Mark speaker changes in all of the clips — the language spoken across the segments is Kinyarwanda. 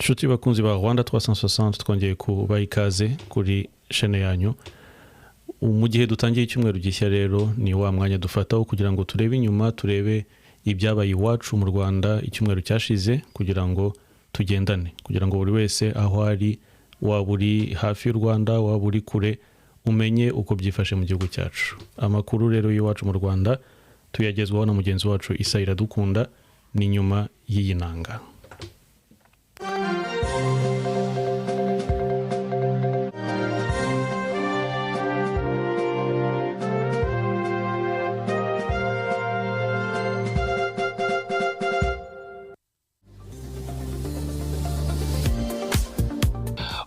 Speaker 1: Inshuti bakunzi ba Rwanda 360 twongeye kubaha ikaze kuri chaîne yanyu. Mu gihe dutangiye icyumweru gishya rero ni wa mwanya dufataho kugira ngo turebe inyuma, turebe ibyabaye iwacu mu Rwanda icyumweru cyashize, kugira ngo tugendane, kugira ngo buri wese aho ari, waba uri hafi y'u Rwanda, waba uri kure, umenye uko byifashe mu gihugu cyacu. Amakuru rero y'iwacu mu Rwanda tuyagezwaho na mugenzi wacu Isa Iradukunda, ni nyuma y'iyi nanga.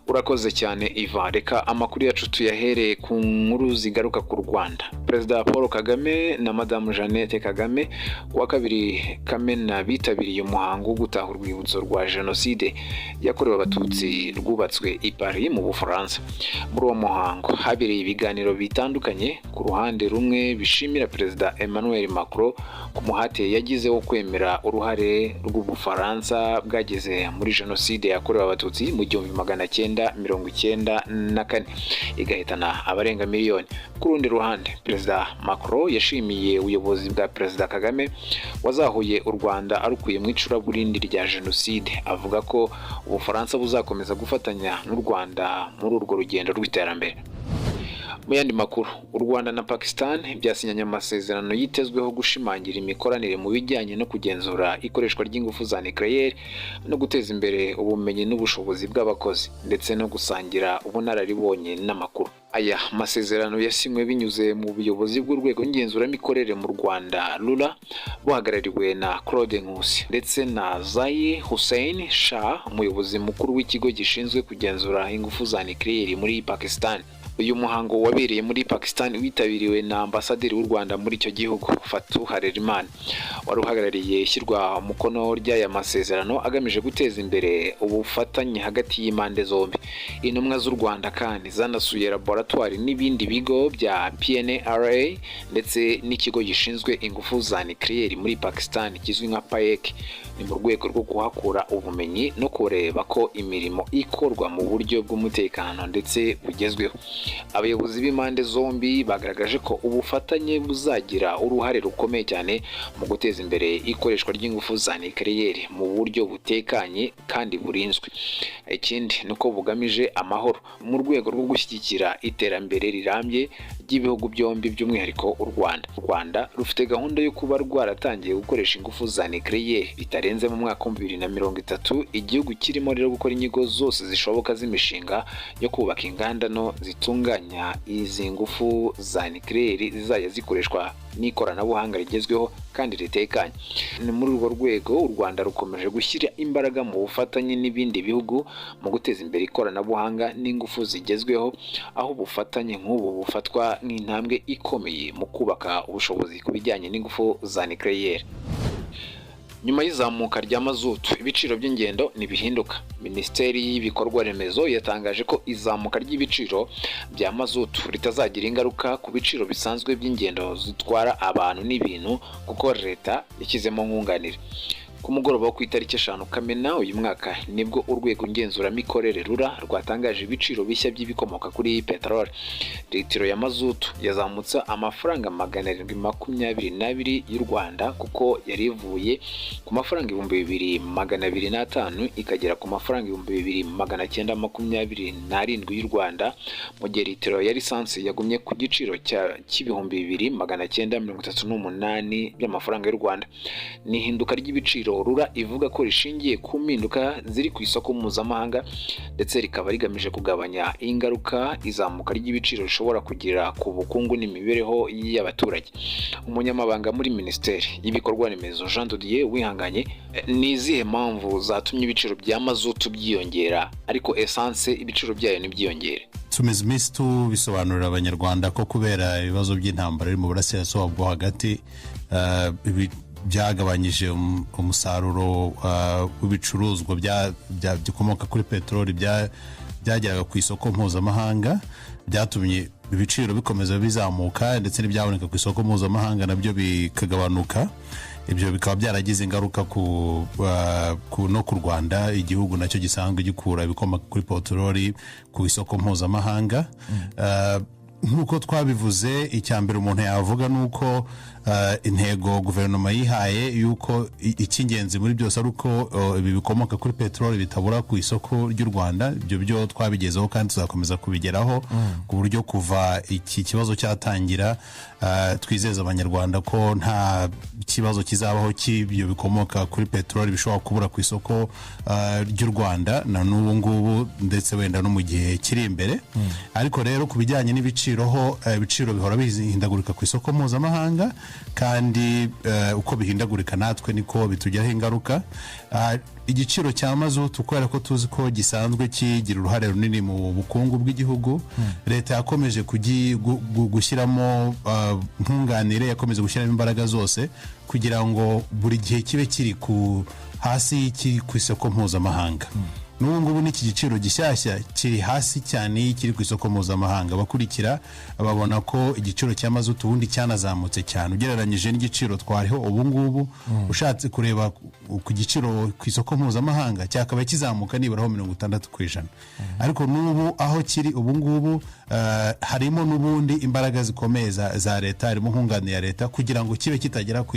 Speaker 2: Urakoze cyane Iva, reka amakuru yacu tuyahereye ku nkuru zigaruka ku Rwanda. Perezida Paul Kagame na Madame Jeannette Kagame kuwa kabiri Kamena bitabiriye umuhango wo gutaha urwibutso rwa Jenoside yakorewe Abatutsi rwubatswe i Paris mu Bufaransa. Muri uwo muhango habereye ibiganiro bitandukanye. Ku ruhande rumwe bishimira Perezida Emmanuel Macron ku muhate yagize wo kwemera uruhare rw'Ubufaransa bwageze muri Jenoside yakorewe Abatutsi mu 1994 igahitana abarenga miliyoni. Ku rundi ruhande Perezida Macron yashimiye ubuyobozi bwa Perezida Kagame wazahuye u Rwanda arukuye mu icuraburindi rya Jenoside, avuga ko Ubufaransa buzakomeza gufatanya n'u Rwanda muri urwo rugendo rw'iterambere. Mu yandi makuru, u Rwanda na Pakistan byasinyanye amasezerano yitezweho gushimangira imikoranire mu bijyanye no kugenzura ikoreshwa ry'ingufu za nucleaire no guteza imbere ubumenyi n'ubushobozi bw'abakozi, ndetse no gusangira ubunararibonye n'amakuru. Aya masezerano yasinywe binyuze mu buyobozi bw'urwego ngenzuramikorere mu Rwanda RURA buhagarariwe na Claude Nkusi ndetse na Zahi Hussein Shah, umuyobozi mukuru w'ikigo gishinzwe kugenzura ingufu za nucleaire muri Pakistan. Uyu muhango wabereye muri Pakistan witabiriwe na ambasaderi w'u Rwanda muri icyo gihugu Fatu Harerimana, wari uhagarariye ishyirwa umukono ry'aya masezerano agamije guteza imbere ubufatanye hagati y'impande zombi. Intumwa z'u Rwanda kandi zanasuye laboratoire n'ibindi bigo bya PNRA ndetse n'ikigo gishinzwe ingufu za nucleaire muri Pakistan kizwi nka PAEC, ni mu rwego rwo kuhakura ubumenyi no kureba ko imirimo ikorwa mu buryo bw'umutekano ndetse bugezweho. Abayobozi b'impande zombi bagaragaje ko ubufatanye buzagira uruhare rukomeye cyane mu guteza imbere ikoreshwa ry'ingufu za nucleaire mu buryo butekanye kandi burinzwe. Ikindi nuko bugamije amahoro mu rwego rwo gushyigikira iterambere rirambye ry'ibihugu byombi, by'umwihariko u Rwanda. U Rwanda rufite gahunda yo kuba rwaratangiye gukoresha ingufu za nucleaire bitarenze mu mwaka wa 2030. Igihugu kirimo rero gukora inyigo zose zishoboka z'imishinga yo kubaka inganda no zitunganya izi ngufu za nucleaire zizajya zikoreshwa n'ikoranabuhanga rigezweho kandi ritekanye. Ni muri urwo rwego u Rwanda rukomeje gushyira imbaraga mu bufatanye n'ibindi bihugu mu guteza imbere ikoranabuhanga n'ingufu zigezweho, aho ubufatanye nk'ubu bufatwa nk'intambwe ikomeye mu kubaka ubushobozi ku bijyanye n'ingufu za nucleaire. Nyuma y'izamuka rya mazutu, ibiciro by'ingendo ntibihinduka. Minisiteri y'ibikorwa remezo yatangaje ko izamuka ry'ibiciro bya mazutu ritazagira ingaruka ku biciro bisanzwe by'ingendo zitwara abantu n'ibintu, kuko leta yashyizemo nkunganire. Ku mugoroba wo ku itariki 5 Kamena uyu mwaka nibwo urwego ngenzuramikorere RURA rwatangaje ibiciro bishya by'ibikomoka kuri peteroli. Litiro ya mazutu yazamutse amafaranga 722 y'u Rwanda, kuko yari ivuye ku mafaranga 2205 ikagera ku mafaranga 2927 y'u Rwanda, mu gihe litiro ya lisansi yagumye ku giciro cy'2938 by'amafaranga y'u Rwanda. Ni hinduka ry'ibiciro RURA ivuga ko rishingiye ku mpinduka ziri ku isoko mpuzamahanga, ndetse rikaba rigamije kugabanya ingaruka izamuka ry'ibiciro rishobora kugira ku bukungu n'imibereho y'abaturage. Umunyamabanga muri Minisiteri y'Ibikorwa Remezo Jean Dodier Wihanganye, ni izihe mpamvu zatumye ibiciro bya mazutu byiyongera ariko essence ibiciro byayo ntibyiyongere?
Speaker 3: Tumaze iminsi tubisobanurira abanyarwanda ko kubera ibibazo by'intambara iri mu burasirazuba bwo hagati byagabanyije umusaruro w'ibicuruzwa bikomoka kuri peteroli byageraga ku isoko mpuzamahanga, byatumye ibiciro bikomeza bizamuka ndetse n'ibyaboneka ku isoko mpuzamahanga nabyo bikagabanuka. ibyo bikaba byaragize ingaruka no ku Rwanda, igihugu nacyo gisanzwe gikura ibikomoka kuri peteroli ku isoko mpuzamahanga. Nk'uko twabivuze, icyambere umuntu yavuga nuko intego guverinoma yihaye yuko icy'ingenzi muri byose ari uko ibi bikomoka kuri peteroli bitabura ku isoko ry'u Rwanda. Ibyo byo twabigezeho kandi tuzakomeza kubigeraho ku buryo kuva iki kibazo cyatangira twizeza abanyarwanda ko nta kibazo kizabaho cy'ibyo bikomoka kuri peteroli bishobora kubura ku isoko ry'u Rwanda na n'ubu ngubu ndetse wenda no mu gihe kiri imbere. Ariko rero ku bijyanye n'ibiciro ho, ibiciro bihora bihindagurika ku isoko mpuzamahanga, kandi uko bihindagurika natwe niko bitugiraho ingaruka. Igiciro cya mazutu kubera ko tuzi ko gisanzwe kigira uruhare runini mu bukungu bw'igihugu, leta yakomeje gushyiramo nkunganire, yakomeje gushyiramo imbaraga zose kugira ngo buri gihe kibe kiri hasi ku isoko mpuzamahanga. N'ubu ngubu n'iki giciro gishyashya kiri hasi cyane kiri ku isoko mpuzamahanga. Bakurikira babona ko igiciro cya mazutu ubundi cyanazamutse cyane ugereranyije n'igiciro twariho ubu ngubu. Ushatse kureba ku giciro ku isoko mpuzamahanga cyakaba kizamuka niburaho 60%. Ariko n'ubu aho kiri ubu ngubu harimo n'ubundi imbaraga zikomeza za leta, harimo nkunganire ya leta kugira ngo kibe kitagera ku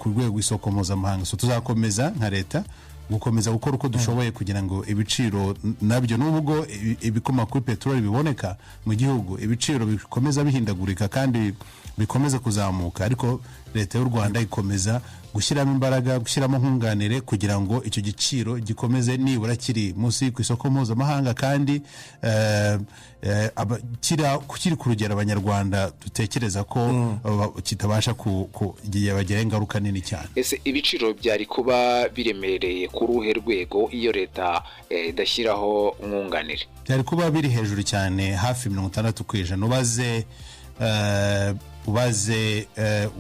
Speaker 3: rwego rw'isoko mpuzamahanga. So tuzakomeza nka leta gukomeza gukora uko dushoboye kugira ngo ibiciro nabyo nubwo ibikomoka kuri peteroli biboneka mu gihugu, ibiciro bikomeza bihindagurika kandi bikomeza kuzamuka, ariko leta y'u Rwanda ikomeza gushyiramo imbaraga, gushyiramo nkunganire kugira ngo icyo giciro gikomeze nibura kiri munsi ku isoko mpuzamahanga, kandi kiri ku rugero abanyarwanda dutekereza ko kitabasha kugira ingaruka nini cyane.
Speaker 2: Ese ibiciro byari kuba biremereye ku ruhe rwego iyo leta idashyiraho nkunganire?
Speaker 3: Byari kuba biri hejuru cyane, hafi 60%.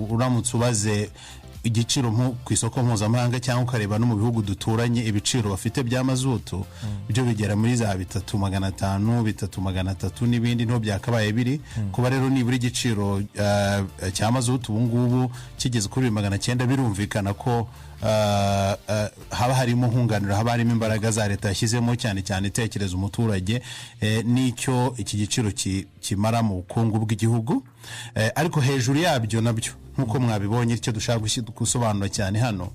Speaker 3: Uramutse ubaze igiciro ku isoko mpuzamahanga cyangwa ukareba no mu bihugu duturanye, ibiciro bafite bya mazutu byo bigera muri za 3500, 3300 n'ibindi nto byakabaye biri. Kuba rero nibura igiciro cya mazutu ubu ngubu kigeze kuri 900, birumvikana ko haba harimo nkunganira, haba harimo imbaraga za leta yashyizemo cyane cyane itekereza umuturage n'icyo iki giciro kimara mu bukungu bw'igihugu. Ariko hejuru yabyo nabyo nkuko mwabibonye, icyo dushaka gusobanura cyane hano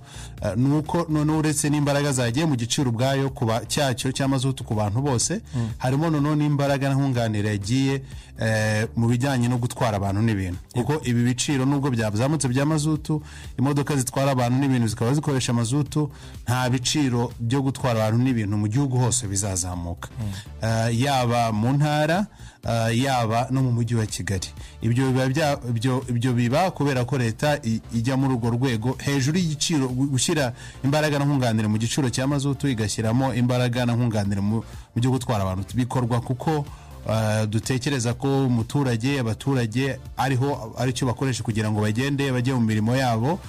Speaker 3: nuko none uretse n'imbaraga zagiye mu giciro ubwayo kuba cyacyo cy'amazutu ku bantu bose, harimo none n'imbaraga nkunganire yagiye mu bijyanye no gutwara abantu n'ibintu. Kuko ibi biciro nubwo byazamutse by'amazutu, imodoka zitwara abantu n'ibintu zikaba zikoresha amazutu, nta biciro byo gutwara abantu n'ibintu mu gihugu hose bizazamuka, yaba mu ntara yaba no mu mujyi wa Kigali. Ibyo biba kubera ko leta ijya muri urwo rwego hejuru y'igiciro, gushyira imbaraga na nkunganire mu giciro cya mazutu, igashyiramo imbaraga na nkunganire mu byo gutwara abantu. Bikorwa kuko dutekereza ko abaturage aricyo bakoresha kugira ngo bagende bajye mu mirimo yabo.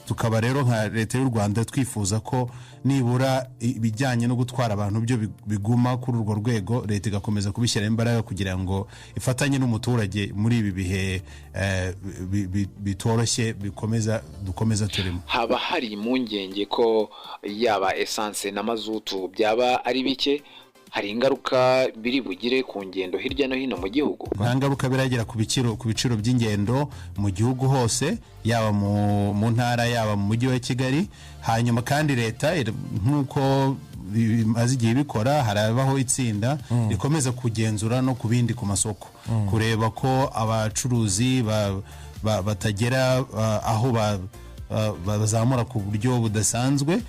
Speaker 3: Tukaba rero nka leta y'u Rwanda twifuza ko nibura ibijyanye no gutwara abantu byo biguma kuri urwo rwego, leta igakomeza kubishyira imbaraga kugira ngo ifatanye n'umuturage muri ibi bihe bitoroshye dukomeza turimo.
Speaker 2: Haba hari impungenge ko yaba essence na mazutu byaba ari bike, hari ingaruka biri bugire ku ngendo hirya no hino mu gihugu?
Speaker 3: Nta ngaruka biragera ku biciro by'ingendo mu gihugu hose, yaba mu ntara yaba mu mujyi wa Kigali. Hanyuma kandi leta nk'uko bimaze igihe bikora, harabaho itsinda rikomeza kugenzura no ku bindi ku masoko, kureba ko abacuruzi batagera aho bazamura ku buryo budasanzwe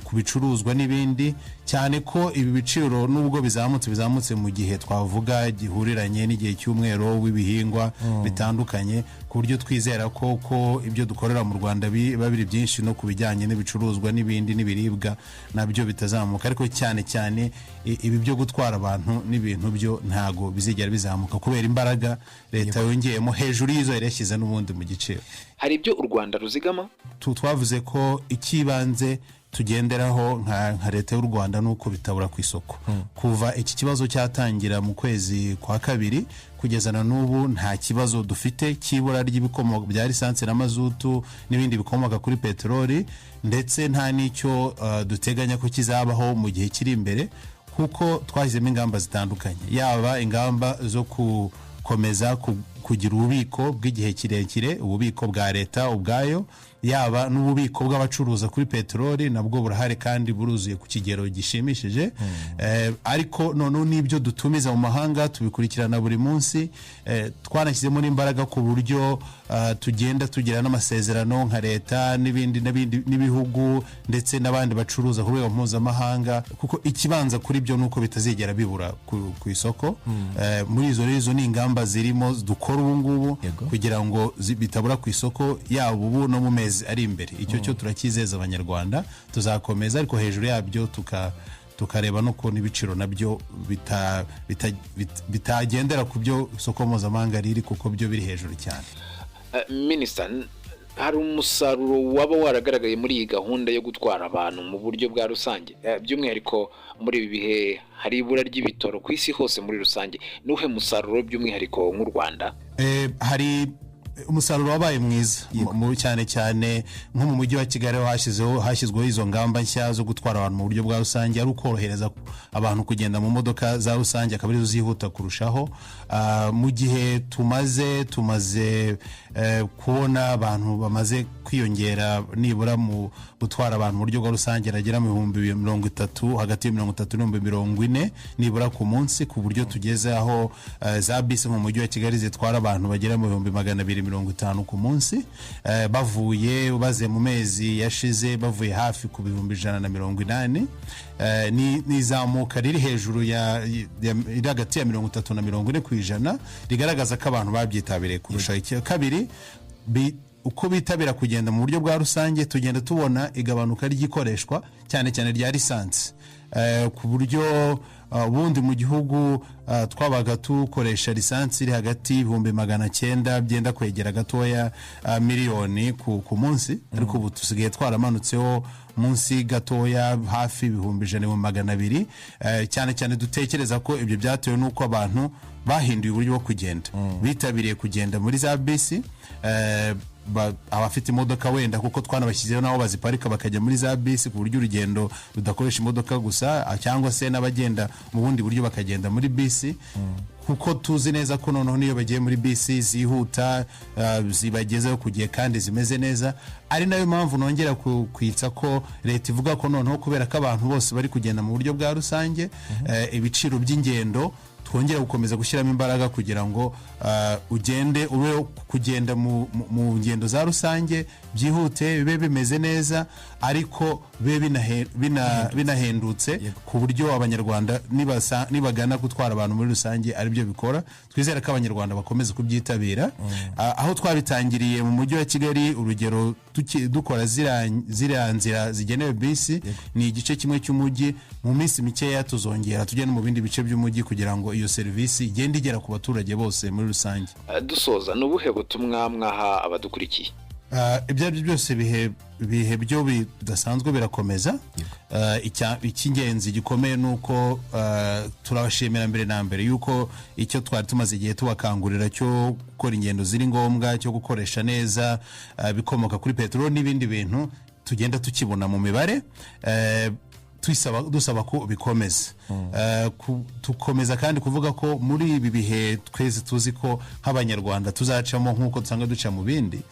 Speaker 3: ku bicuruzwa n'ibindi, cyane ko ibi biciro nubwo bizamutse mu gihe twavuga gihuriranye n'igihe cy'umwero w'ibihingwa bitandukanye, ku buryo twizera ko ibyo dukorera mu Rwanda biba biri byinshi no ku bijyanye n'ibicuruzwa n'ibindi n'ibiribwa nabyo bitazamuka. Ariko cyane cyane ibi byo gutwara abantu n'ibintu byo ntago bizigera bizamuka kubera imbaraga leta yongeyemo hejuru y'izo yarashyize n'ubundi mu giciro.
Speaker 2: Hari ibyo u Rwanda ruzigama?
Speaker 3: Twavuze ko ikibanze tugenderaho nka leta y'u Rwanda nuko bitabura ku isoko. Kuva iki kibazo cyatangira mu kwezi kwa kabiri kugeza na n'ubu nta kibazo dufite cy'ibura ry'ibikomoka bya lisansi na mazutu n'ibindi bikomoka kuri peteroli, ndetse nta n'icyo duteganya ko kizabaho mu gihe kiri imbere, kuko twashyizemo ingamba zitandukanye, yaba ingamba zo gukomeza kugira ububiko bw'igihe kirekire, ububiko bwa leta ubwayo, yaba n'ububiko bw'abacuruza kuri peteroli nabwo burahari kandi buruzuye ku kigero gishimishije. Ariko noneho n'ibyo dutumiza mu mahanga tubikurikirana buri munsi. Twanashyizemo n'imbaraga ku buryo tugenda tugira n'amasezerano nka leta n'ibihugu ndetse n'abandi bacuruza ku rwego mpuzamahanga, kuko ikibanza kuri byo nuko bitazigera bibura ku isoko. Muri izo ni ingamba zirimo dukora ubu ngubu kugira ngo bitabura ku isoko, yaba ubu no mu mezi ari imbere. Icyo cyo turakizeza abanyarwanda, tuzakomeza, ariko hejuru yabyo tukareba no kubona ibiciro nabyo bitagendera ku byo isoko mpuzamahanga riri, kuko byo biri hejuru cyane.
Speaker 2: Minisita, hari umusaruro waba waragaragaye muri iyi gahunda yo gutwara abantu mu buryo bwa rusange, by'umwihariko muri ibi bihe hari ibura ry'ibitoro ku isi hose muri rusange? Nuhe musaruro by'umwihariko nk'u Rwanda?
Speaker 3: Hari umusaruro wabaye mwiza, cyane cyane nko mu mujyi wa Kigali hashyizweho izo ngamba nshya zo gutwara abantu mu buryo bwa rusange, ari ukorohereza abantu kugenda mu modoka za rusange, akaba arizo zihuta kurushaho. Mu gihe tumaze kubona abantu bamaze kwiyongera nibura mu gutwara abantu mu buryo bwa rusange ragera mu 30, hagati ya 30 n'ibihumbi 40 nibura ku munsi, ku buryo tugeze aho za bisi mu mujyi wa Kigali zitwara abantu bagera mu 250 ku munsi, baze mu mezi yashize bavuye hafi ku 180. Ni izamuka riri hejuru iri hagati ya 30 na 40 ku ijana, rigaragaza ko abantu babyitabiriye kurusha. Kabiri, uko bitabira kugenda mu buryo bwa rusange, tugenda tubona igabanuka ry'ikoreshwa cyane cyane rya lisansi, ku buryo ubundi mu gihugu twabaga tukoresha lisansi iri hagati y'ibihumbi 900 byenda kwegera gatoya miliyoni ku munsi, ariko ubu tusigaye twaramanutseho munsi gatoya hafi ibihumbi 100-200. Cyane cyane dutekereza ko ibyo byatewe n'uko abantu bahinduye uburyo bwo kugenda, bitabiriye kugenda muri za bisi, abafite imodoka wenda kuko twanabashyizeho nabo baziparika bakajya muri za bisi, ku buryo urugendo rudakoresha imodoka gusa, cyangwa se n'abagenda mu bundi buryo bakagenda muri bisi, kuko tuzi neza ko noneho niyo bagiye muri bisi zihuta, zibagezeho ku gihe kandi zimeze neza. Ari nayo mpamvu nongera kwitsa ko leta ivuga ko noneho kubera ko abantu bose bari kugenda mu buryo bwa rusange, ibiciro by'ingendo twongera gukomeza gushyiramo imbaraga kugira ngo ube kugenda mu ngendo za rusange byihute, bibe bimeze neza, ariko bibe binahendutse, ku buryo abanyarwanda nibagana gutwara abantu muri rusange aribyo bikora. Twizera ko abanyarwanda bakomeza kubyitabira. Aho twabitangiriye mu mujyi wa Kigali, urugero dukora ziriya nzira zigenewe bisi, ni igice kimwe cy'umujyi. Mu minsi mikeya tuzongera tujye no mu bindi bice by'umujyi kugira ngo iyo serivisi igende igera ku baturage bose muri rusange.
Speaker 2: Dusoza, n'ubuhe butumwa mwaha abadukurikiye?
Speaker 3: Ibyo ari byo byose bihe byo bidasanzwe birakomeza. Icy'ingenzi gikomeye nuko turabashimira mbere na mbere yuko icyo twari tumaze igihe tubakangurira cyo gukora ingendo ziri ngombwa, cyo gukoresha neza bikomoka kuri peteroli n'ibindi bintu, tugenda tukibona mu mibare. Dusaba ko bikomeza, tukomeza kandi kuvuga ko muri ibi bihe twese tuzi ko nk'abanyarwanda tuzacamo nk'uko dusanga duca mu bindi,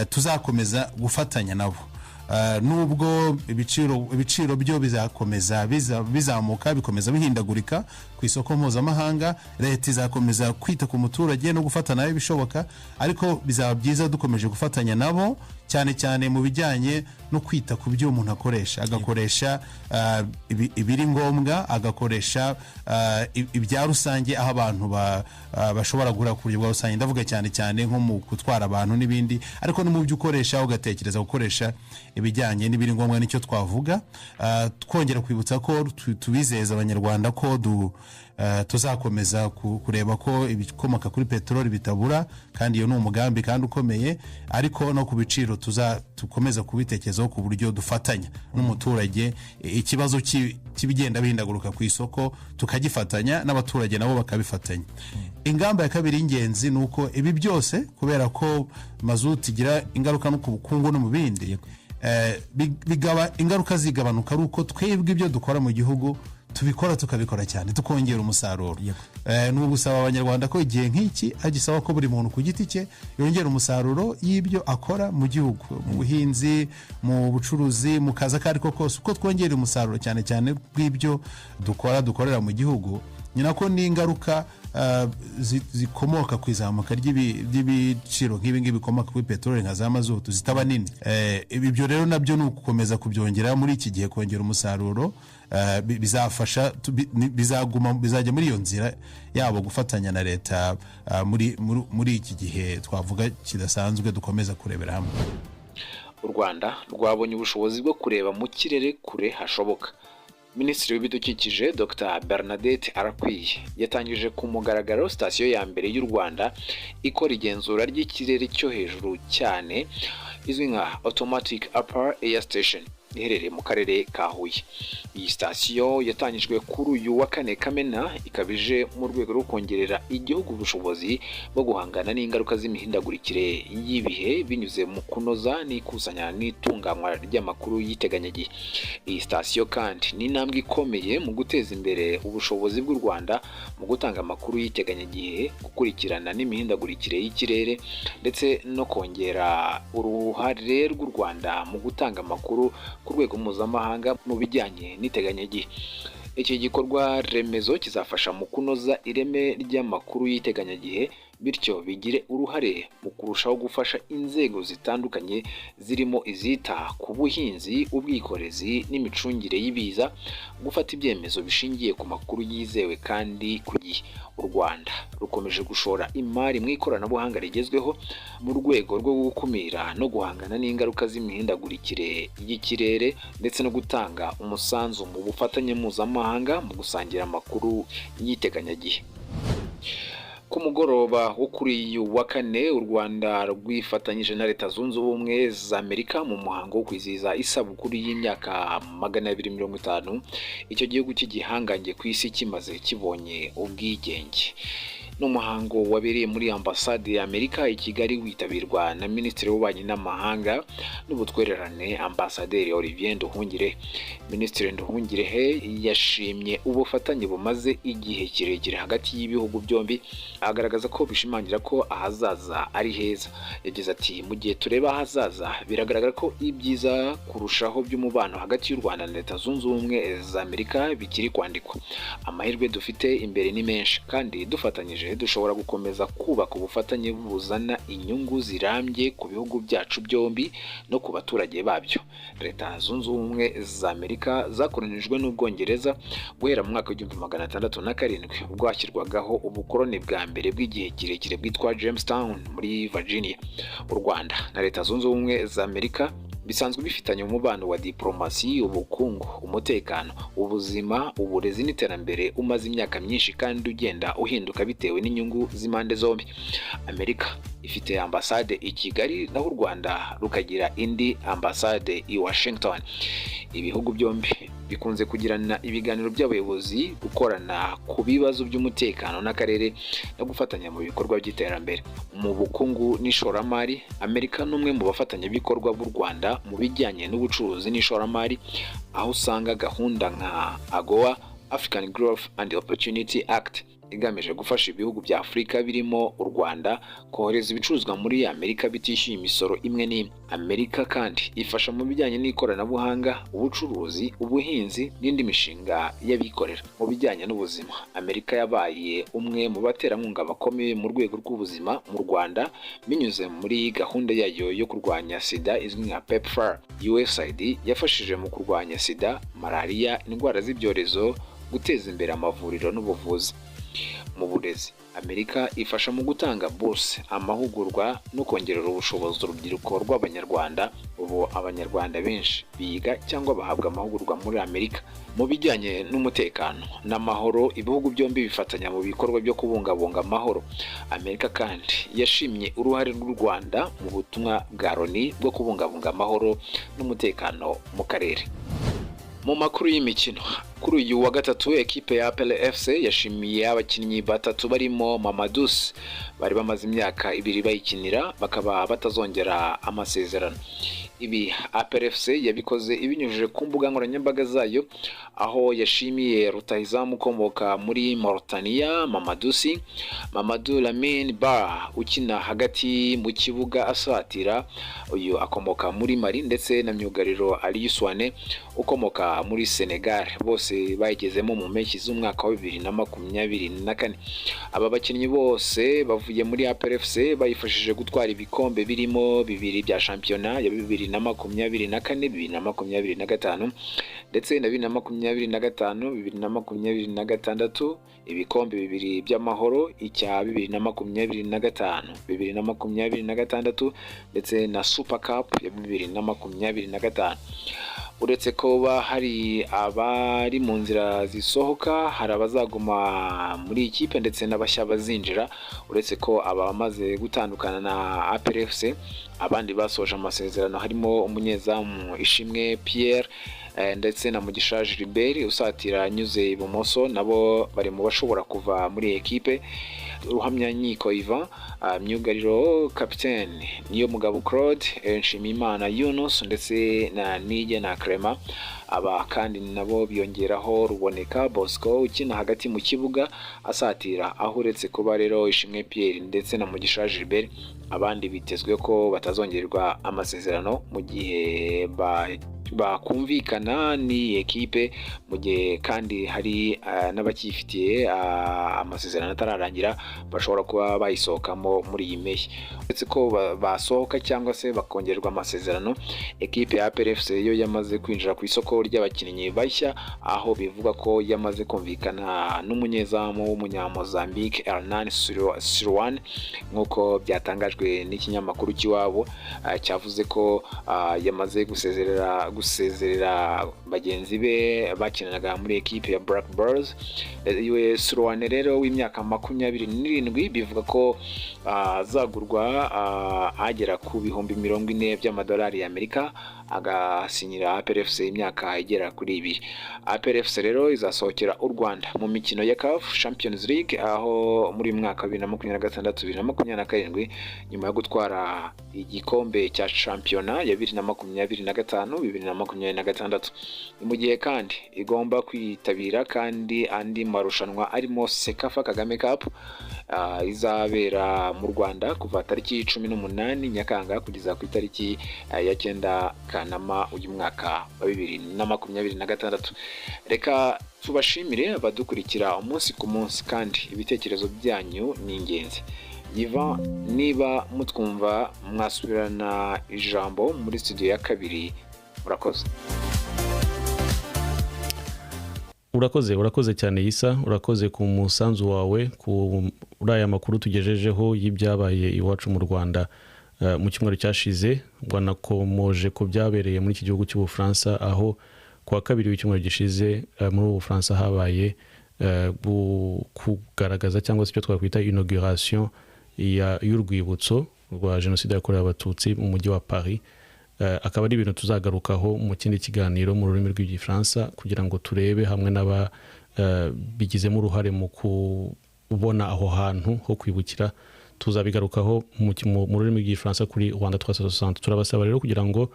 Speaker 3: tuzakomeza gufatanya nabo. Nubwo ibiciro byo bizakomeza bizamuka, bikomeza bihindagurika ku isoko mpuzamahanga, leta izakomeza kwita ku muturage no gufata nayo bishoboka, ariko bizaba byiza dukomeje gufatanya nabo, cyane cyane mu bijyanye no kwita ku byo umuntu akoresha, agakoresha ibiri ngombwa, agakoresha ibya rusange, aho abantu bashobora guhura ku buryo bwa rusange. Ndavuga cyane cyane nko mu gutwara abantu n'ibindi, ariko no mu byo ukoresha ugatekereza gukoresha ibijyanye n'ibiri ngombwa nicyo twavuga. Twongera kwibutsa ko tubizeza abanyarwanda ko tuzakomeza kureba ko ibikomoka kuri peteroli bitabura, kandi iyo ni umugambi kandi ukomeye, ariko no ku biciro tukomeza kubitekerezaho ku buryo dufatanya n'umuturage ikibazo kibigenda bihindaguruka ku isoko, tukagifatanya n'abaturage nabo bakabifatanya. Ingamba ya kabiri y'ingenzi ni uko ibi byose kubera ko mazutu igira ingaruka no ku bukungu no mu bindi, ingaruka zigabanuka ari uko twebwe ibyo dukora mu gihugu tukabikora cyane, tukongera umusaruro. Ni ugusaba abanyarwanda ko igihe nk'iki agisaba ko buri muntu ku giti cye yongera umusaruro y'ibyo akora mu gihugu, mu buhinzi, mu bucuruzi, mu kazi ako ariko kose, uko twongera umusaruro cyane cyane bw'ibyo dukorera mu gihugu, ni nako n'ingaruka zikomoka ku izamuka ry'ibiciro nk'ibi ngibi bikomoka kuri peteroli nka za mazutu zitaba nini. Ibyo rero nabyo ni ugukomeza kubyongera muri iki gihe, kongera umusaruro bizafasha, bizajya muri iyo nzira yabo gufatanya na leta muri iki gihe twavuga kidasanzwe, dukomeza kurebera hamwe.
Speaker 2: U Rwanda rwabonye ubushobozi bwo kureba mu kirere kure hashoboka. Minisitiri w'ibidukikije Dr Bernadette Arakwiye yatangije ku mugaragaro sitasiyo ya mbere y'u Rwanda ikora igenzura ry'ikirere cyo hejuru cyane izwi nka Automatic Upper Air Station iherereye mu karere ka Huye. Iyi sitasiyo yatangijwe kuri uyu wa 4 Kamena, ikabije mu rwego rwo kongerera igihugu ubushobozi bwo guhangana n'ingaruka z'imihindagurikire y'ibihe binyuze mu kunoza n'ikusanya n'itunganywa ry'amakuru y'iteganyagihe. Iyi sitasiyo kandi ni intambwe ikomeye mu guteza imbere ubushobozi bw'u Rwanda mu gutanga amakuru y'iteganyagihe, gukurikirana n'imihindagurikire y'ikirere ndetse no kongera uruhare rw'u Rwanda mu gutanga amakuru ku rwego mpuzamahanga mu bijyanye n'iteganyagihe. Iki gikorwa remezo kizafasha mu kunoza ireme ry'amakuru y'iteganyagihe, bityo bigire uruhare mu kurushaho gufasha inzego zitandukanye zirimo izita ku buhinzi, ubwikorezi n'imicungire y'ibiza gufata ibyemezo bishingiye ku makuru yizewe kandi ku gihe. U Rwanda rukomeje gushora imari mu ikoranabuhanga rigezweho mu rwego rwo gukumira no guhangana n'ingaruka z'imihindagurikire y'ikirere ndetse no gutanga umusanzu mu bufatanye mpuzamahanga mu gusangira amakuru y'iteganyagihe. Ku mugoroba wo kuri uyu wa 4 u Rwanda rwifatanyije na Leta Zunze Ubumwe za Amerika mu muhango wo kwizihiza isabukuru y'imyaka 250 icyo gihugu cy'igihangange ku isi kimaze kibonye ubwigenge. N'umuhango wabereye muri ambasade ya Amerika i Kigali, witabirwa na Minisitiri w'Ububanyi n'Amahanga n'Ubutwererane Ambasaderi Olivier Nduhungire. Minisitiri Nduhungire yashimye ubufatanye bumaze igihe kirekire hagati y'ibihugu byombi, agaragaza ko bishimangira ko ahazaza ari heza. Yagize ati mu gihe tureba ahazaza biragaragara ko ibyiza kurushaho by'umubano hagati y'u Rwanda na Leta Zunze Ubumwe za Amerika bikiri kwandikwa. Amahirwe dufite imbere ni menshi, kandi dufatanyije dushobora gukomeza kubaka ubufatanye buzana inyungu zirambye ku bihugu byacu byombi no ku baturage babyo. Leta Zunze Ubumwe za Amerika zakoronijwe n'Ubwongereza guhera mu mwaka wa 1607 ubwo hashyirwagaho ubukoloni bwa mbere bw'igihe kirekire bwitwa Jamestown muri Virginia. U Rwanda na Leta Zunze Ubumwe za Amerika bisanzwe bifitanye umubano wa diplomasi, ubukungu, umutekano, ubuzima, uburezi n'iterambere umaze imyaka myinshi kandi ugenda uhinduka bitewe n'inyungu z'impande zombi. Amerika ifite ambasade i Kigali, naho u Rwanda rukagira indi ambasade i Washington. Ibihugu byombi bikunze kugirana ibiganiro by'abayobozi, gukorana ku bibazo by'umutekano n'akarere no gufatanya mu bikorwa by'iterambere. Mu bukungu n'ishoramari, Amerika n'umwe mu bafatanyabikorwa b'u Rwanda mu bijyanye n'ubucuruzi n'ishoramari, aho usanga gahunda nka AGOA, African Growth and Opportunity Act, igamije gufasha ibihugu bya Afurika birimo u Rwanda kohereza ibicuruzwa muri Amerika bitishyuye imisoro imwe n'imwe. Amerika kandi ifasha mu bijyanye n'ikoranabuhanga, ubucuruzi, ubuhinzi n'indi mishinga y'abikorera. Mu bijyanye n'ubuzima, Amerika yabaye umwe mu baterankunga bakomeye mu rwego rw'ubuzima mu Rwanda binyuze muri gahunda yayo yo kurwanya sida izwi nka PEPFAR. USAID yafashije mu kurwanya sida, malaria, indwara z'ibyorezo, guteza imbere amavuriro n'ubuvuzi. mu burezi. Amerika ifasha mu gutanga buruse, amahugurwa no kongerera ubushobozi urubyiruko rw'Abanyarwanda. Ubu Abanyarwanda benshi biga cyangwa bahabwa amahugurwa muri Amerika. Mu bijyanye n'umutekano n'amahoro, ibihugu byombi bifatanya mu bikorwa byo kubungabunga amahoro. Amerika kandi yashimye uruhare rw'u Rwanda mu butumwa bwa Loni bwo kubungabunga amahoro n'umutekano mu karere. Mu makuru y'imikino, kuri uyu wa gatatu ekipe ya APR FC yashimiye abakinnyi batatu barimo Mamadou bari bamaze imyaka 2 bayikinira bakaba batazongera amasezerano. Ibi APR FC yabikoze ibinyujije ku mbuga nkoranyambaga zayo, aho yashimiye rutahizamu ukomoka muri Mauritania Mamadou Lamine Ba ukina hagati mu kibuga asatira, uyu akomoka muri Mali, ndetse na myugariro Ali Soane ukomoka muri Senegal. Bose bayigezemo mu mpeshyi z'umwaka wa 2024. Aba bakinnyi bose bavuye muri APR FC bayifashije gutwara ibikombe birimo 2 bya shampiyona ya 2024, 2025 ndetse na 2025, 2026, ibikombe 2 by'amahoro, icya 2025, 2026 ndetse na Super Cup ya 2025. Uretse ko hari abari mu nzira zisohoka, hari abazaguma muri ikipe ndetse n'abashya bazinjira. Uretse ko abamaze gutandukana na APR FC, abandi basoje amasezerano harimo umunyezamu Ishimwe Pierre ndetse na Mugisha Gilbert usatira anyuze ibumoso, nabo bari mu bashobora kuva muri ekipe. Ruhamyanyiko Ivan, myugariro kapitene Niyomugabo Claude, Nshimiyimana Yunus ndetse na Nige na Clement. Aba kandi nabo biyongeraho Ruboneka Bosco ukina hagati mu kibuga asatira, aho uretse kuba rero Ishimwe Pierre ndetse na Mugisha Gilbert, abandi bitezwe ko batazongerwa amasezerano mu gihe bakumvikana ni ekipe, mu gihe kandi hari n'abakifitiye amasezerano atararangira bashobora kuba bayisohokamo muri iyi mpeshyi. Uretse ko basohoka cyangwa se bakongerwa amasezerano, ekipe ya APR FC yo yamaze kwinjira ku isoko ry'abakinnyi bashya, aho bivuga ko yamaze kumvikana n'umunyezamu w'umunyamozambique Hernan Sirwan, nk'uko byatangajwe n'ikinyamakuru cy'iwabo cyavuze ko yamaze gusezerera bagenzi be bakinanaga muri ekipe ya Black Bulls. Sirwan rero w'imyaka 27 bivuga ko azagurwa agera ku bihumbi 40 by'amadolari y'Amerika, agasinyira APR FC imyaka igera kuri 2. APR FC rero izasohokera u Rwanda mu mikino ya CAF Champions League, aho muri mwaka 2026-2027 nyuma yo gutwara igikombe cya shampiyona ya 2025-2026. Mu gihe kandi igomba kwitabira kandi andi marushanwa arimo Sekafa Kagame Cup izabera mu Rwanda kuva tariki 18 Nyakanga kugeza ku itariki ya 9 Kanama uyu mwaka wa 2026. Reka tubashimire abadukurikira umunsi ku munsi, kandi ibitekerezo byanyu ni ingenzi. Niba mutwumva mwasubirana ijambo muri studio ya 2. Murakoze.
Speaker 1: Urakoze cyane Isa, urakoze ku musanzu wawe kuri aya makuru tugejejeho y'ibyabaye iwacu mu Rwanda mu cyumweru cyashize. Bwanakomoje ko byabereye muri iki gihugu cy'u Bufaransa, aho kwa kabiri w'icyumweru gishize muri Bufaransa habaye kugaragaza cyangwa se icyo twakwita inauguration y'urwibutso rwa Jenoside yakorewe Abatutsi mu mujyi wa Paris. Akaba ari ibintu tuzagarukaho mu kindi kiganiro mu rurimi rw'igifaransa, kugira ngo turebe hamwe n'aba bigizemo uruhare mu kubona aho hantu ho kwibukira. Tuzabigarukaho mu rurimi rw'igifaransa kuri Rwanda 360. Turabasaba rero kugira ngo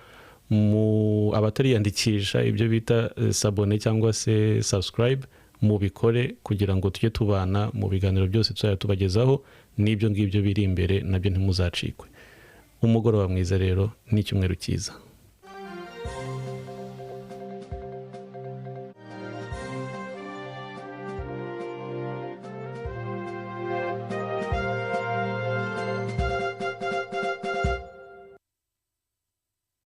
Speaker 1: abatariyandikisha ibyo bita s'abonner cyangwa se subscribe mubikore, kugira ngo tujye tubana mu biganiro byose tuzajya tubagezaho, n'ibyo ngibyo biri imbere nabyo ntimuzacikwe. Umugoroba mwiza rero n'icyumweru cyiza.